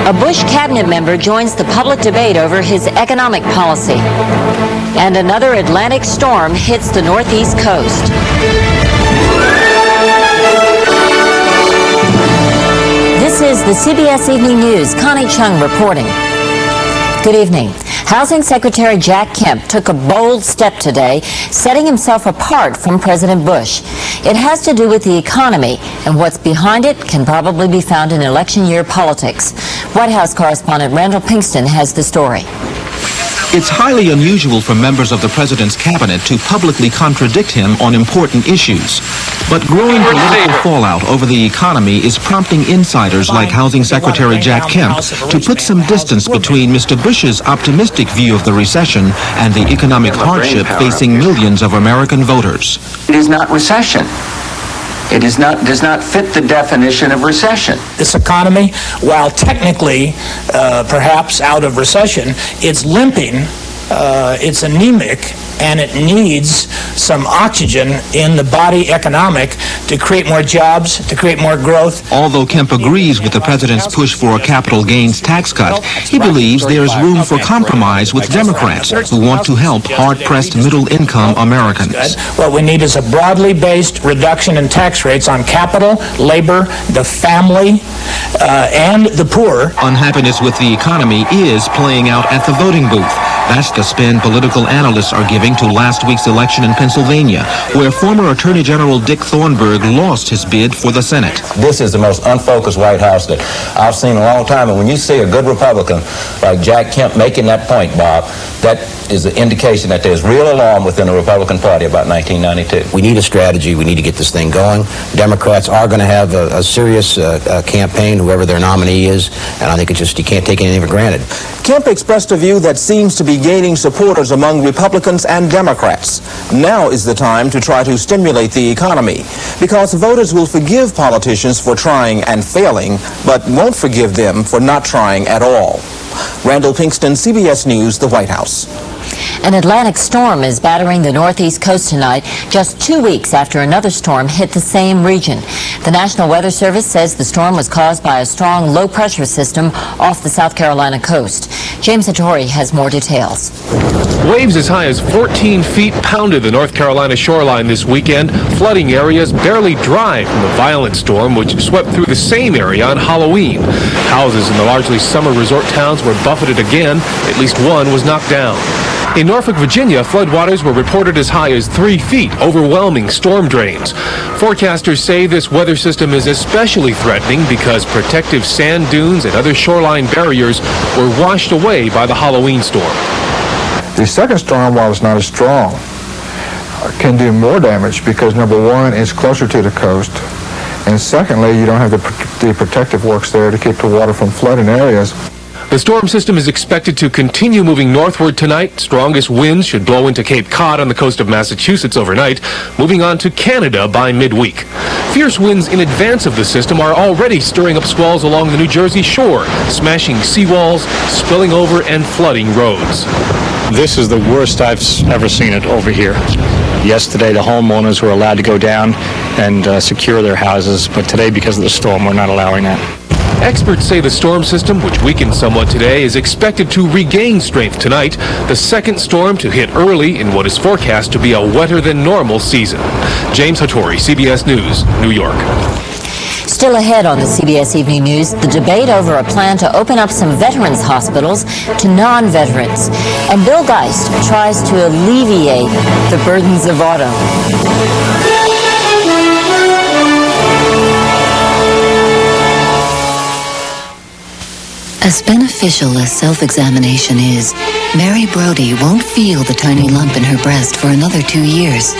A Bush cabinet member joins the public debate over his economic policy. And another Atlantic storm hits the northeast coast. This is the CBS Evening News. Connie Chung reporting. Good evening. Housing Secretary Jack Kemp took a bold step today, setting himself apart from President Bush. It has to do with the economy, and what's behind it can probably be found in election year politics. White House correspondent Randall Pinkston has the story. It's highly unusual for members of the president's cabinet to publicly contradict him on important issues. But growing political fallout over the economy is prompting insiders like Housing Secretary Jack Kemp to put some distance between Mr. Bush's optimistic view of the recession and the economic hardship facing millions of American voters. It is not recession. It does not fit the definition of recession. This economy, while technically perhaps out of recession, it's limping, it's anemic, and it needs some oxygen in the body economic to create more jobs, to create more growth. Although Kemp agrees with the president's push for a capital gains tax cut, he believes there is room for compromise with Democrats who want to help hard-pressed middle-income Americans. What we need is a broadly based reduction in tax rates on capital, labor, the family, and the poor. Unhappiness with the economy is playing out at the voting booth. That's the spin political analysts are giving to last week's election in Pennsylvania, where former Attorney General Dick Thornburgh lost his bid for the Senate. This is the most unfocused White House that I've seen in a long time. And when you see a good Republican like Jack Kemp making that point, Bob, that is an indication that there's real alarm within the Republican Party about 1992. We need a strategy. We need to get this thing going. Democrats are going to have a serious campaign, whoever their nominee is, and I think it's just you can't take anything for granted. Kemp expressed a view that seems to be gaining supporters among Republicans and Democrats. Now is the time to try to stimulate the economy, because voters will forgive politicians for trying and failing, but won't forgive them for not trying at all. Randall Pinkston, CBS News, the White House. An Atlantic storm is battering the northeast coast tonight, just 2 weeks after another storm hit the same region. The National Weather Service says the storm was caused by a strong low-pressure system off the South Carolina coast. James Hattori has more details. Waves as high as 14 feet pounded the North Carolina shoreline this weekend. Flooding areas barely dry from the violent storm, which swept through the same area on Halloween. Houses in the largely summer resort towns were buffeted again. At least one was knocked down. In Norfolk, Virginia, floodwaters were reported as high as 3 feet, overwhelming storm drains. Forecasters say this weather system is especially threatening because protective sand dunes and other shoreline barriers were washed away by the Halloween storm. The second storm, while it's not as strong, can do more damage because, number one, it's closer to the coast, and secondly, you don't have the protective works there to keep the water from flooding areas. The storm system is expected to continue moving northward tonight. Strongest winds should blow into Cape Cod on the coast of Massachusetts overnight, moving on to Canada by midweek. Fierce winds in advance of the system are already stirring up squalls along the New Jersey shore, smashing seawalls, spilling over, and flooding roads. This is the worst I've ever seen it over here. Yesterday, the homeowners were allowed to go down and secure their houses, but today, because of the storm, we're not allowing that. Experts say the storm system, which weakened somewhat today, is expected to regain strength tonight, the second storm to hit early in what is forecast to be a wetter than normal season. James Hattori, CBS News, New York. Still ahead on the CBS Evening News, the debate over a plan to open up some veterans hospitals to non-veterans. And Bill Geist tries to alleviate the burdens of autumn. As beneficial as self-examination is, Mary Brody won't feel the tiny lump in her breast for another 2 years.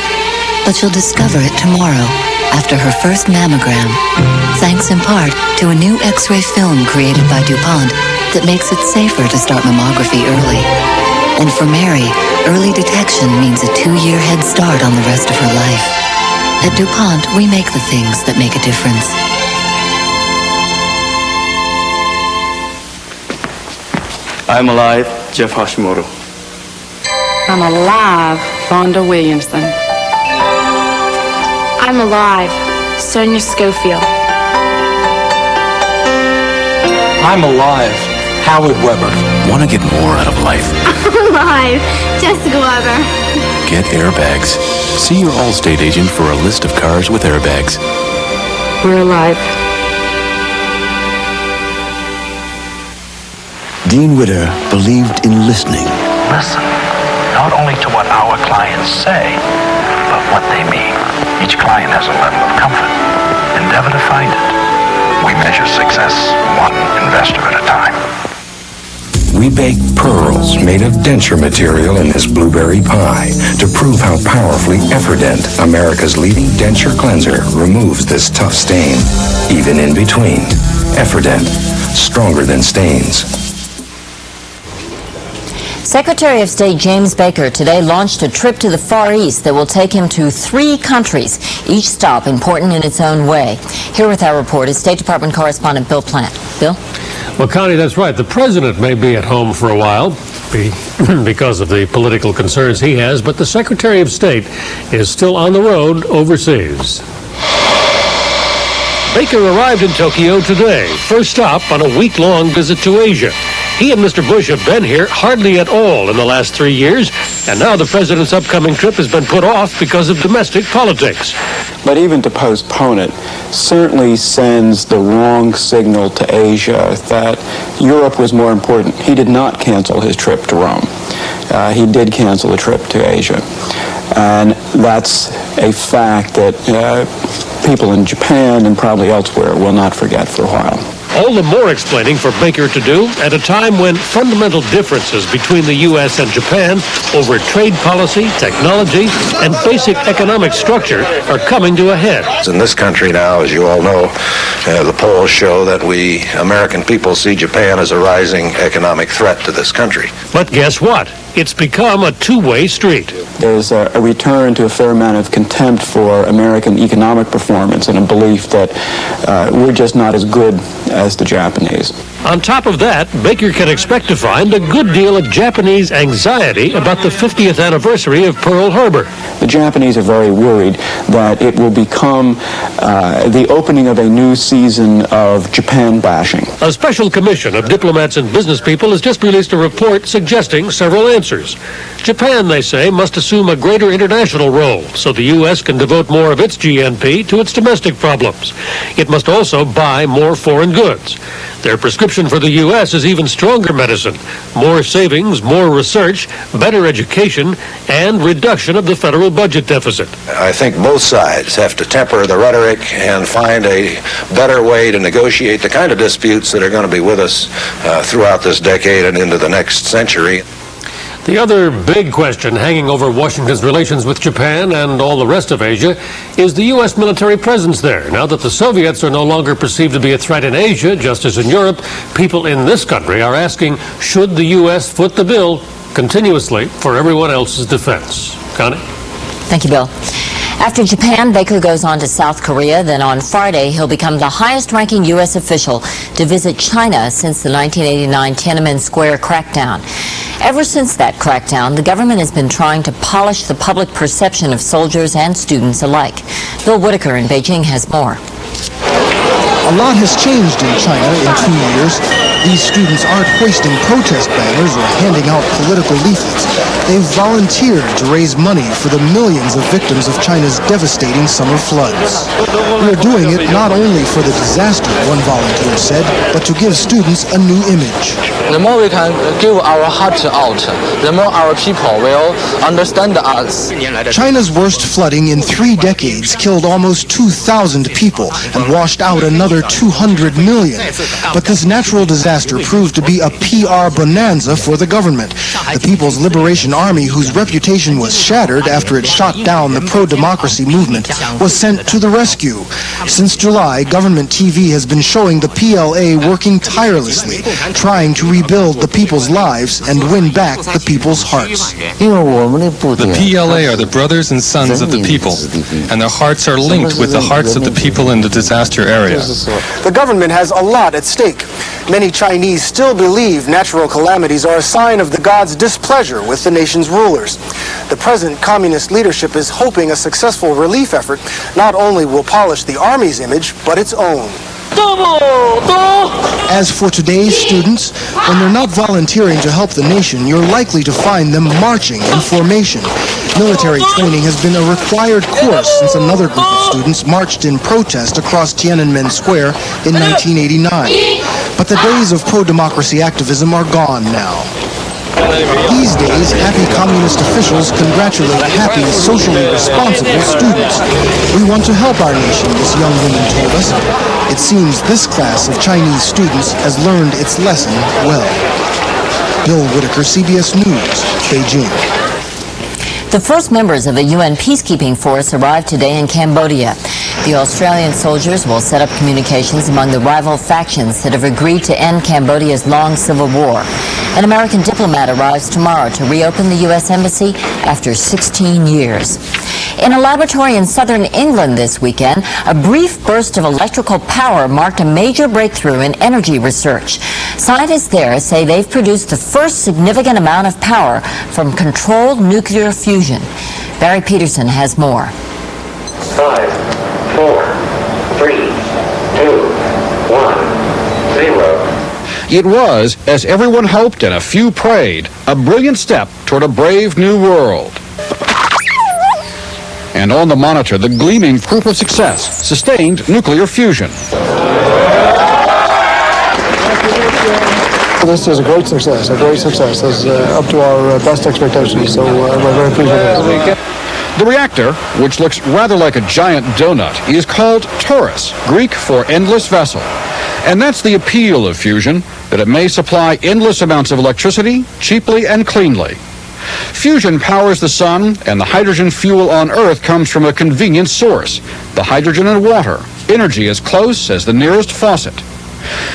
But she'll discover it tomorrow, after her first mammogram, thanks in part to a new X-ray film created by DuPont that makes it safer to start mammography early. And for Mary, early detection means a 2-year head start on the rest of her life. At DuPont, we make the things that make a difference. I'm alive, Jeff Hashimoto. I'm alive, Vonda Williamson. I'm alive, Sonia Schofield. I'm alive. Howard Weber. Want to get more out of life? Alive. Jessica Weber. Get airbags. See your Allstate agent for a list of cars with airbags. We're alive. Dean Witter believed in listening. Listen, not only to what our clients say, but what they mean. Each client has a level of comfort. Endeavor to find it. We measure success one investor at a time. We bake pearls made of denture material in this blueberry pie to prove how powerfully Efferdent, America's leading denture cleanser, removes this tough stain, even in between. Efferdent, stronger than stains. Secretary of State James Baker today launched a trip to the Far East that will take him to 3 countries, each stop important in its own way. Here with our report is State Department correspondent Bill Plant. Bill? Well, Connie, that's right. The president may be at home for a while because of the political concerns he has, but the Secretary of State is still on the road overseas. Baker arrived in Tokyo today, first stop on a week-long visit to Asia. He and Mr. Bush have been here hardly at all in the last 3 years, and now the president's upcoming trip has been put off because of domestic politics. But even to postpone it certainly sends the wrong signal to Asia that Europe was more important. He did not cancel his trip to Rome. He did cancel a trip to Asia. And that's a fact that people in Japan and probably elsewhere will not forget for a while. All the more explaining for Baker to do at a time when fundamental differences between the U.S. and Japan over trade policy, technology, and basic economic structure are coming to a head. In this country now, as you all know, the polls show that we American people see Japan as a rising economic threat to this country. But guess what? It's become a two-way street. There's a return to a fair amount of contempt for American economic performance and a belief that we're just not as good as the Japanese. On top of that, Baker can expect to find a good deal of Japanese anxiety about the 50th anniversary of Pearl Harbor. The Japanese are very worried that it will become the opening of a new season of Japan bashing. A special commission of diplomats and business people has just released a report suggesting several answers. Japan, they say, must assume a greater international role so the U.S. can devote more of its GNP to its domestic problems. It must also buy more foreign goods. Their prescription for the U.S. is even stronger medicine: more savings, more research, better education, and reduction of the federal budget deficit. I think both sides have to temper the rhetoric and find a better way to negotiate the kind of disputes that are going to be with us throughout this decade and into the next century. The other big question hanging over Washington's relations with Japan and all the rest of Asia is the U.S. military presence there. Now that the Soviets are no longer perceived to be a threat in Asia, just as in Europe, people in this country are asking, should the U.S. foot the bill continuously for everyone else's defense? Connie? Thank you, Bill. After Japan, Baker goes on to South Korea. Then on Friday, he'll become the highest-ranking U.S. official to visit China since the 1989 Tiananmen Square crackdown. Ever since that crackdown, the government has been trying to polish the public perception of soldiers and students alike. Bill Whitaker in Beijing has more. A lot has changed in China in 2 years. These students aren't hoisting protest banners or handing out political leaflets. They've volunteered to raise money for the millions of victims of China's devastating summer floods. We are doing it not only for the disaster, one volunteer said, but to give students a new image. The more we can give our heart out, the more our people will understand us. China's worst flooding in 3 decades killed almost 2,000 people and washed out another 200 million. But this natural disaster proved to be a PR bonanza for the government. The People's Liberation Army, whose reputation was shattered after it shot down the pro-democracy movement, was sent to the rescue. Since July, government TV has been showing the PLA working tirelessly, trying to rebuild the people's lives and win back the people's hearts. The PLA are the brothers and sons of the people, and their hearts are linked with the hearts of the people in the disaster area. The government has a lot at stake. Many Chinese still believe natural calamities are a sign of the gods' displeasure with the nation's rulers. The present communist leadership is hoping a successful relief effort not only will polish the army's image, but its own. As for today's students, when they're not volunteering to help the nation, you're likely to find them marching in formation. Military training has been a required course since another group of students marched in protest across Tiananmen Square in 1989. But the days of pro-democracy activism are gone now. These days, happy communist officials congratulate happy, socially responsible students. We want to help our nation, this young woman told us. It seems this class of Chinese students has learned its lesson well. Bill Whitaker, CBS News, Beijing. The first members of the UN peacekeeping force arrived today in Cambodia. The Australian soldiers will set up communications among the rival factions that have agreed to end Cambodia's long civil war. An American diplomat arrives tomorrow to reopen the U.S. Embassy after 16 years. In a laboratory in southern England this weekend, a brief burst of electrical power marked a major breakthrough in energy research. Scientists there say they've produced the first significant amount of power from controlled nuclear fusion. Barry Peterson has more. 5, 4, 3, 2, 1, 0. It was, as everyone hoped and a few prayed, a brilliant step toward a brave new world. And on the monitor, the gleaming proof of success, sustained nuclear fusion. This is a great success, This is up to our best expectations, so we're very pleased with it. The reactor, which looks rather like a giant donut, is called torus, Greek for endless vessel. And that's the appeal of fusion, that it may supply endless amounts of electricity, cheaply and cleanly. Fusion powers the sun, and the hydrogen fuel on Earth comes from a convenient source, the hydrogen and water, energy as close as the nearest faucet.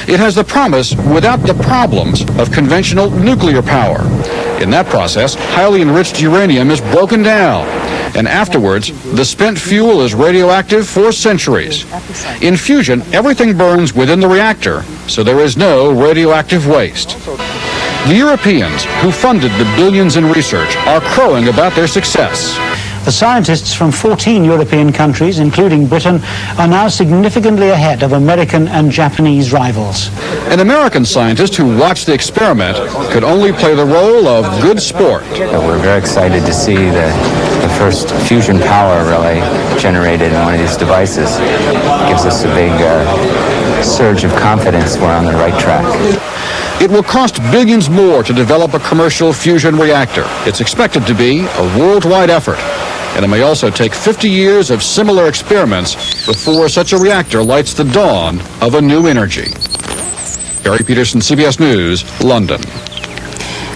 It has the promise without the problems of conventional nuclear power. In that process, highly enriched uranium is broken down, and afterwards, the spent fuel is radioactive for centuries. In fusion, everything burns within the reactor, so there is no radioactive waste. The Europeans, who funded the billions in research, are crowing about their success. The scientists from 14 European countries, including Britain, are now significantly ahead of American and Japanese rivals. An American scientist who watched the experiment could only play the role of good sport. We're very excited to see the first fusion power really generated in one of these devices. It gives us a big surge of confidence we're on the right track. It will cost billions more to develop a commercial fusion reactor. It's expected to be a worldwide effort. And it may also take 50 years of similar experiments before such a reactor lights the dawn of a new energy. Barry Peterson, CBS News, London.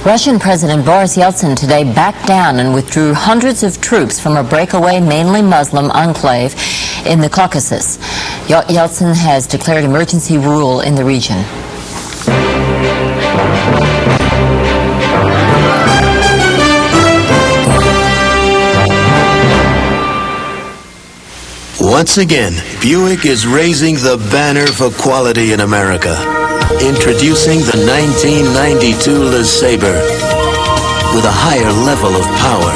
Russian President Boris Yeltsin today backed down and withdrew hundreds of troops from a breakaway, mainly Muslim enclave in the Caucasus. Yeltsin has declared emergency rule in the region. Once again, Buick is raising the banner for quality in America. Introducing the 1992 LeSabre with a higher level of power,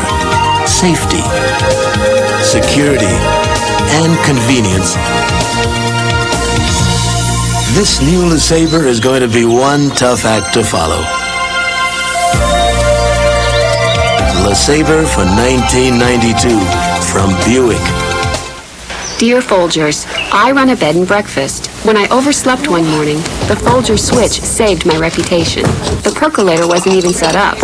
safety, security, and convenience. This new LeSabre is going to be one tough act to follow. LeSabre for 1992 from Buick. Dear Folgers, I run a bed and breakfast. When I overslept one morning, the Folgers switch saved my reputation. The percolator wasn't even set up,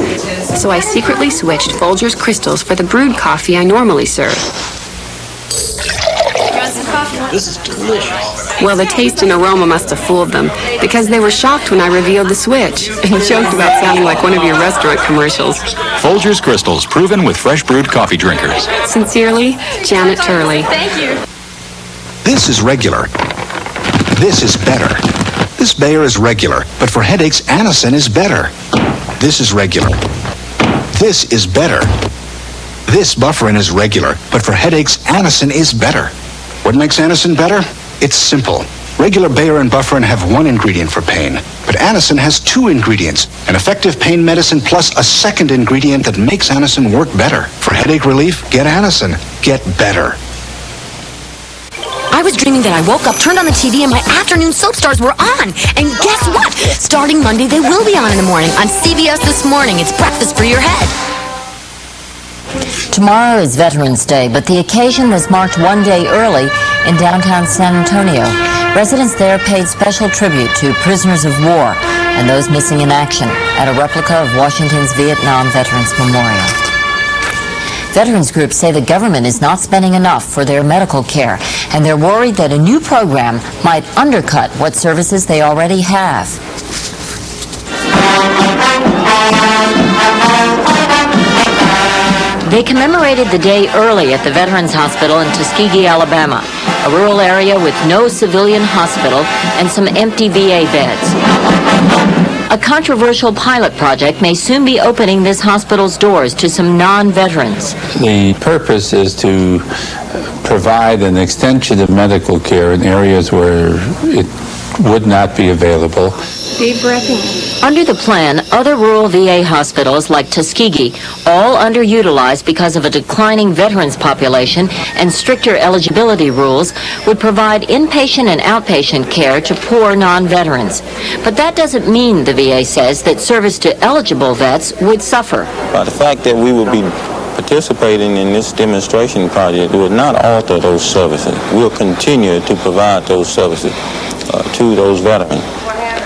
so I secretly switched Folgers Crystals for the brewed coffee I normally serve. This is delicious. Well, the taste and aroma must have fooled them, because they were shocked when I revealed the switch and joked about sounding like one of your restaurant commercials. Folgers Crystals, proven with fresh brewed coffee drinkers. Sincerely, Janet Turley. Thank you. This is regular. This is better. This Bayer is regular, but for headaches, Anacin is better. This is regular. This is better. This Bufferin is regular, but for headaches, Anacin is better. What makes Anacin better? It's simple. Regular Bayer and Bufferin have one ingredient for pain, but Anacin has two ingredients, an effective pain medicine plus a second ingredient that makes Anacin work better. For headache relief, get Anacin. Get better. I was dreaming that I woke up, turned on the TV, and my afternoon soap stars were on. And guess what? Starting Monday, they will be on in the morning on CBS This Morning. It's breakfast for your head. Tomorrow is Veterans Day, but the occasion was marked one day early in downtown San Antonio. Residents there paid special tribute to prisoners of war and those missing in action at a replica of Washington's Vietnam Veterans Memorial. Veterans groups say the government is not spending enough for their medical care, and they're worried that a new program might undercut what services they already have. They commemorated the day early at the Veterans Hospital in Tuskegee, Alabama, a rural area with no civilian hospital and some empty VA beds. A controversial pilot project may soon be opening this hospital's doors to some non-veterans. The purpose is to provide an extension of medical care in areas where it would not be available. Deep breath in. Under the plan, other rural VA hospitals like Tuskegee, all underutilized because of a declining veterans population and stricter eligibility rules, would provide inpatient and outpatient care to poor non-veterans. But that doesn't mean, the VA says, that service to eligible vets would suffer. By the fact that we will be participating in this demonstration project will not alter those services. We'll continue to provide those services to those veterans.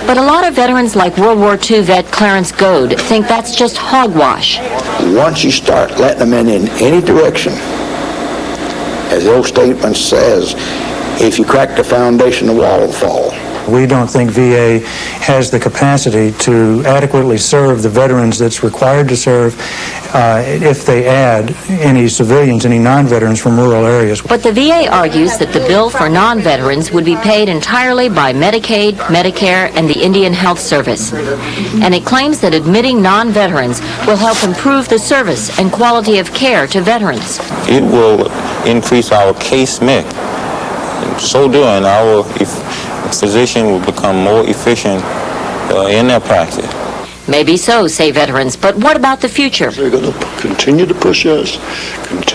But a lot of veterans like World War II vet Clarence Goad think that's just hogwash. Once you start letting them in any direction, as the old statement says, if you crack the foundation, the wall will fall. We don't think VA has the capacity to adequately serve the veterans that's required to serve if they add any civilians, any non-veterans from rural areas. But the VA argues that the bill for non-veterans would be paid entirely by Medicaid, Medicare, and the Indian Health Service. And it claims that admitting non-veterans will help improve the service and quality of care to veterans. It will increase our case mix. In so doing, our physician will become more efficient in their practice. Maybe so, say veterans, but what about the future? They're going to continue to push us until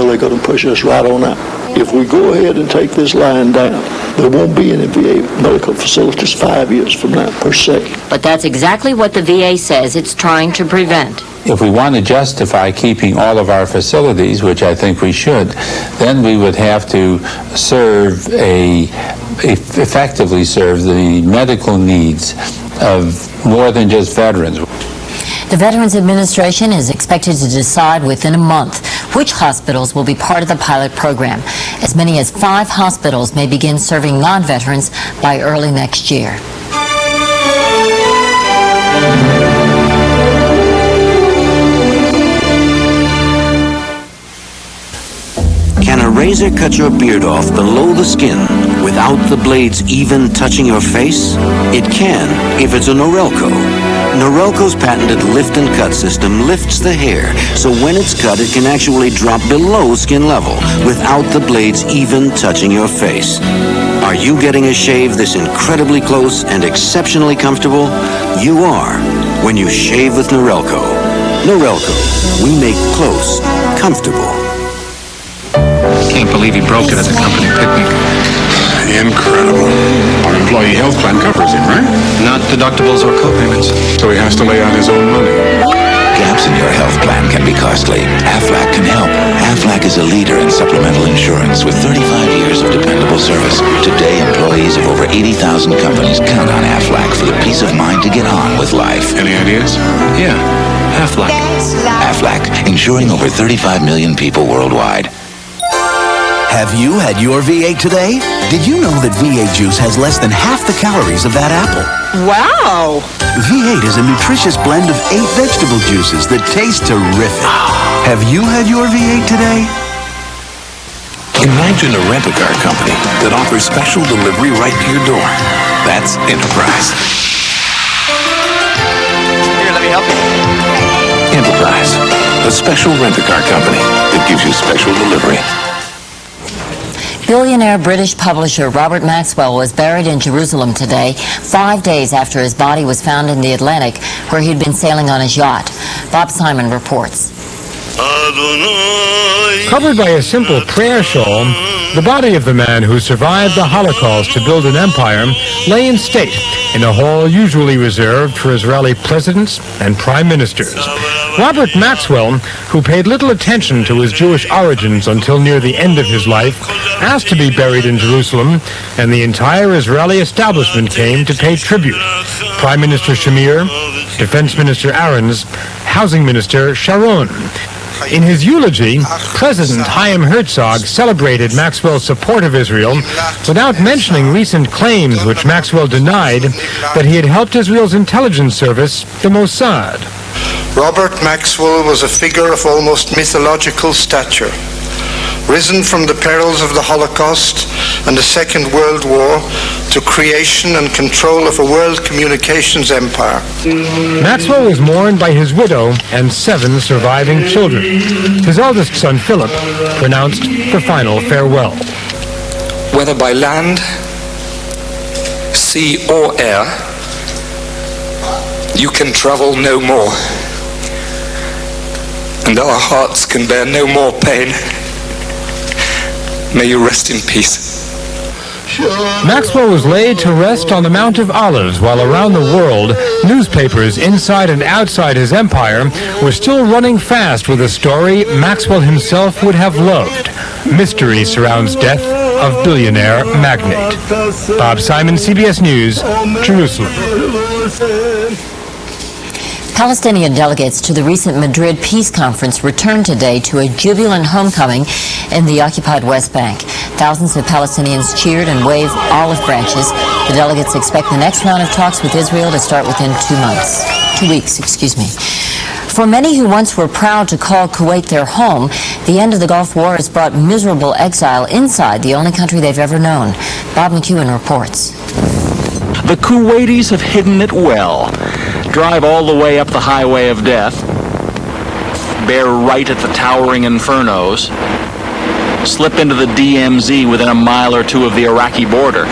they're going to push us right on out. If we go ahead and take this line down, there won't be any VA medical facilities 5 years from now, per se. But that's exactly what the VA says it's trying to prevent. If we want to justify keeping all of our facilities, which I think we should, then we would have to effectively serve the medical needs of more than just veterans. The Veterans Administration is expected to decide within a month which hospitals will be part of the pilot program. As many as 5 hospitals may begin serving non-veterans by early next year. Can a razor cut your beard off below the skin without the blades even touching your face? It can if it's a Norelco. Norelco's patented lift and cut system lifts the hair, so when it's cut, it can actually drop below skin level without the blades even touching your face. Are you getting a shave this incredibly close and exceptionally comfortable? You are when you shave with Norelco. Norelco, we make close comfortable. Can't believe he broke it at the company picnic. Incredible. Our employee health plan covers him, right? Not deductibles or co-payments. So he has to lay out his own money. Gaps in your health plan can be costly. Aflac can help. Aflac is a leader in supplemental insurance with 35 years of dependable service. Today, employees of over 80,000 companies count on Aflac for the peace of mind to get on with life. Any ideas? Yeah, Aflac. Aflac, insuring over 35 million people worldwide. Have you had your V8 today? Did you know that V8 juice has less than half the calories of that apple? Wow! V8 is a nutritious blend of 8 vegetable juices that taste terrific. Have you had your V8 today? Imagine a rent-a-car company that offers special delivery right to your door. That's Enterprise. Here, let me help you. Enterprise, a special rent-a-car company that gives you special delivery. Billionaire British publisher Robert Maxwell was buried in Jerusalem today, 5 days after his body was found in the Atlantic, where he'd been sailing on his yacht. Bob Simon reports. Covered by a simple prayer psalm, The body of the man who survived the Holocaust to build an empire lay in state in a hall usually reserved for Israeli presidents and prime ministers. Robert Maxwell, who paid little attention to his Jewish origins until near the end of his life, asked to be buried in Jerusalem, and the entire Israeli establishment came to pay tribute. Prime Minister Shamir, Defense Minister Aarons, Housing Minister Sharon. In his eulogy, President Chaim Herzog celebrated Maxwell's support of Israel without mentioning recent claims which Maxwell denied that he had helped Israel's intelligence service, the Mossad. Robert Maxwell was a figure of almost mythological stature, risen from the perils of the Holocaust and the Second World War to creation and control of a world communications empire. Maxwell was mourned by his widow and 7 surviving children. His eldest son, Philip, pronounced the final farewell. Whether by land, sea, or air, you can travel no more, and our hearts can bear no more pain. May you rest in peace. Maxwell was laid to rest on the Mount of Olives, while around the world, newspapers inside and outside his empire were still running fast with a story Maxwell himself would have loved. Mystery surrounds death of billionaire magnate. Bob Simon, CBS News, Jerusalem. Palestinian delegates to the recent Madrid peace conference returned today to a jubilant homecoming in the occupied West Bank. Thousands of Palestinians cheered and waved olive branches. The delegates expect the next round of talks with Israel to start within 2 weeks. For many who once were proud to call Kuwait their home, the end of the Gulf War has brought miserable exile inside the only country they've ever known. Bob McEwen reports. The Kuwaitis have hidden it well. Drive all the way up the highway of death, bear right at the towering infernos, slip into the DMZ within a mile or 2 of the Iraqi border,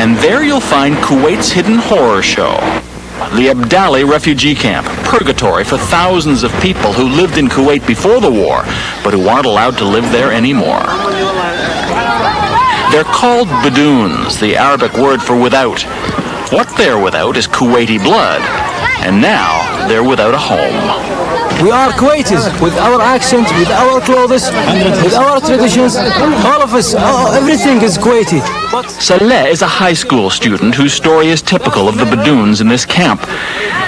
and there you'll find Kuwait's hidden horror show. The Abdali refugee camp, purgatory for thousands of people who lived in Kuwait before the war, but who aren't allowed to live there anymore. They're called Badoons, the Arabic word for without. What they're without is Kuwaiti blood. And now, they're without a home. We are Kuwaitis, with our accent, with our clothes, with our traditions. All of us, everything is Kuwaiti. Saleh is a high school student whose story is typical of the Badoons in this camp.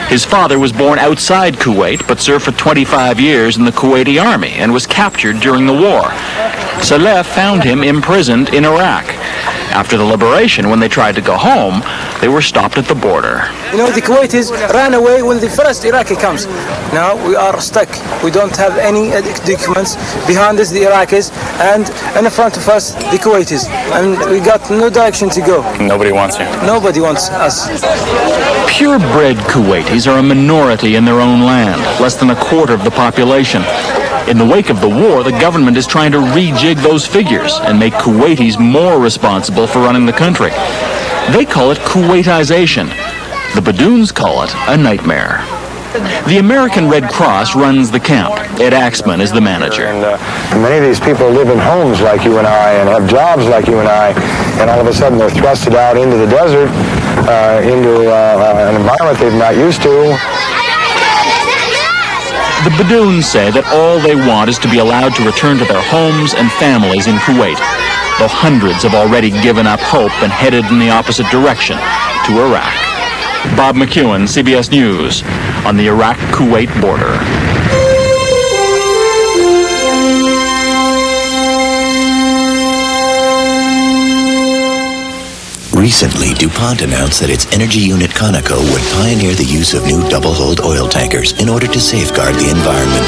His father was born outside Kuwait, but served for 25 years in the Kuwaiti army and was captured during the war. Saleh found him imprisoned in Iraq. After the liberation, when they tried to go home, they were stopped at the border. You know, the Kuwaitis ran away when the first Iraqi comes. Now we are stuck. We don't have any documents. Behind us, the Iraqis, and in front of us, the Kuwaitis. And we got no direction to go. Nobody wants you. Nobody wants us. Purebred Kuwaitis are a minority in their own land, less than a quarter of the population. In the wake of the war, the government is trying to rejig those figures and make Kuwaitis more responsible for running the country. They call it Kuwaitization. The Badoons call it a nightmare. The American Red Cross runs the camp. Ed Axman is the manager. And many of these people live in homes like you and I and have jobs like you and I, and all of a sudden they're thrusted out into the desert, into an environment they're not used to. The Badoons say that all they want is to be allowed to return to their homes and families in Kuwait, though hundreds have already given up hope and headed in the opposite direction, to Iraq. Bob McEwen, CBS News, on the Iraq-Kuwait border. Recently, DuPont announced that its energy unit Conoco would pioneer the use of new double-hulled oil tankers in order to safeguard the environment.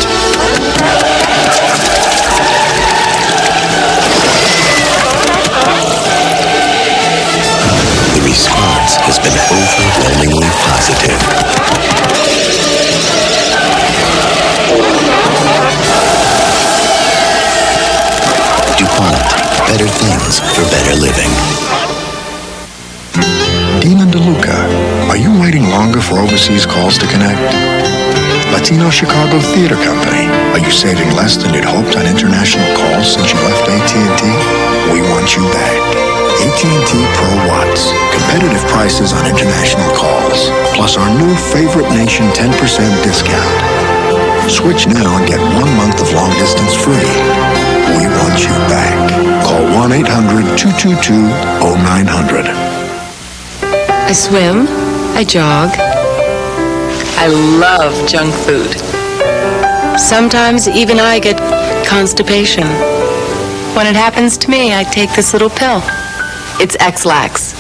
The response has been overwhelmingly positive. DuPont, better things for better living. Dean and DeLuca, are you waiting longer for overseas calls to connect? Latino Chicago Theater Company, are you saving less than you'd hoped on international calls since you left AT&T? We want you back. AT&T Pro Watts. Competitive prices on international calls. Plus our new favorite nation 10% discount. Switch now and get 1 month of long distance free. We want you back. Call 1-800-222-0900. I swim. I jog. I love junk food. Sometimes even I get constipation. When it happens to me, I take this little pill. It's X-Lax.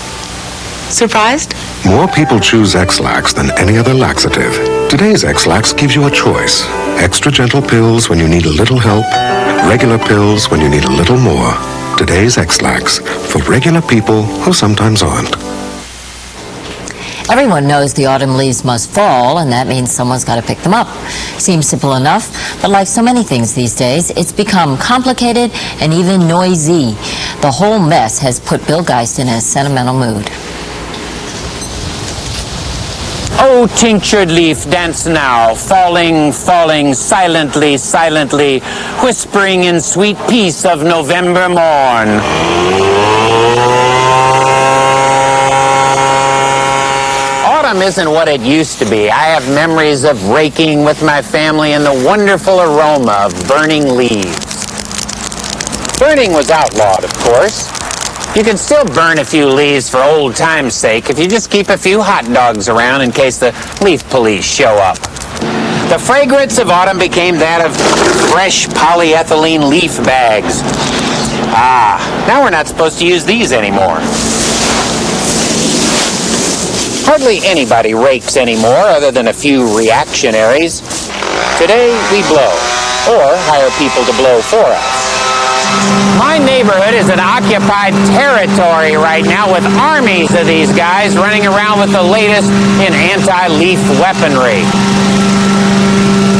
Surprised? More people choose X-Lax than any other laxative. Today's X-Lax gives you a choice. Extra gentle pills when you need a little help. Regular pills when you need a little more. Today's X-Lax for regular people who sometimes aren't. Everyone knows the autumn leaves must fall, and that means someone's got to pick them up. Seems simple enough, but like so many things these days, it's become complicated and even noisy. The whole mess has put Bill Geist in a sentimental mood. Oh, tinctured leaf, dance now, falling, falling, silently, silently, whispering in sweet peace of November morn. Autumn isn't what it used to be. I have memories of raking with my family and the wonderful aroma of burning leaves. Burning was outlawed, of course. You can still burn a few leaves for old time's sake if you just keep a few hot dogs around in case the leaf police show up. The fragrance of autumn became that of fresh polyethylene leaf bags. Ah, now we're not supposed to use these anymore. Hardly anybody rakes anymore other than a few reactionaries. Today we blow, or hire people to blow for us. My neighborhood is an occupied territory right now with armies of these guys running around with the latest in anti-leaf weaponry.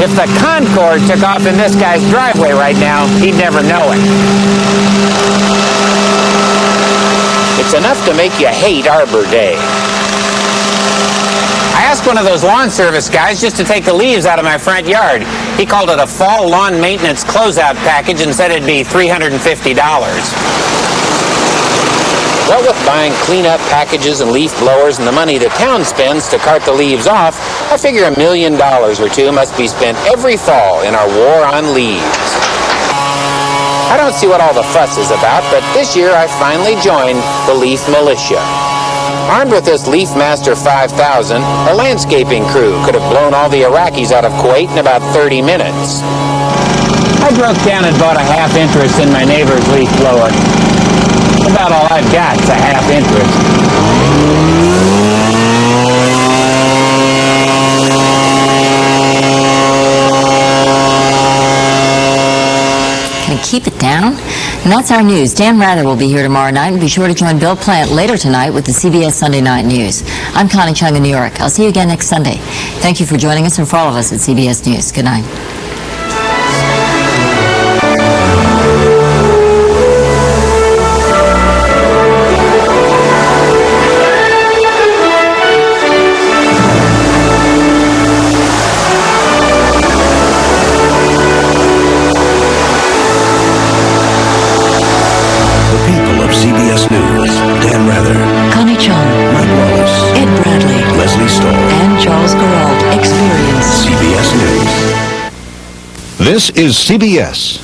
If the Concorde took off in this guy's driveway right now, he'd never know it. It's enough to make you hate Arbor Day. I asked one of those lawn service guys just to take the leaves out of my front yard. He called it a fall lawn maintenance closeout package and said it'd be $350. Well, with buying cleanup packages and leaf blowers and the money the town spends to cart the leaves off, I figure $1 million or two must be spent every fall in our war on leaves. I don't see what all the fuss is about, but this year I finally joined the Leaf Militia. Armed with this Leaf Master 5000, a landscaping crew could have blown all the Iraqis out of Kuwait in about 30 minutes. I broke down and bought a half interest in my neighbor's leaf blower. About all I've got is a half interest. Can we keep it down? And that's our news. Dan Rather will be here tomorrow night, and be sure to join Bill Plant later tonight with the CBS Sunday Night News. I'm Connie Chung in New York. I'll see you again next Sunday. Thank you for joining us and for all of us at CBS News. Good night. CBS News, Dan Rather, Connie Chung, Mike Wallace, Ed Bradley, Leslie Stahl, and Charles Garalt. Experience CBS News. This is CBS.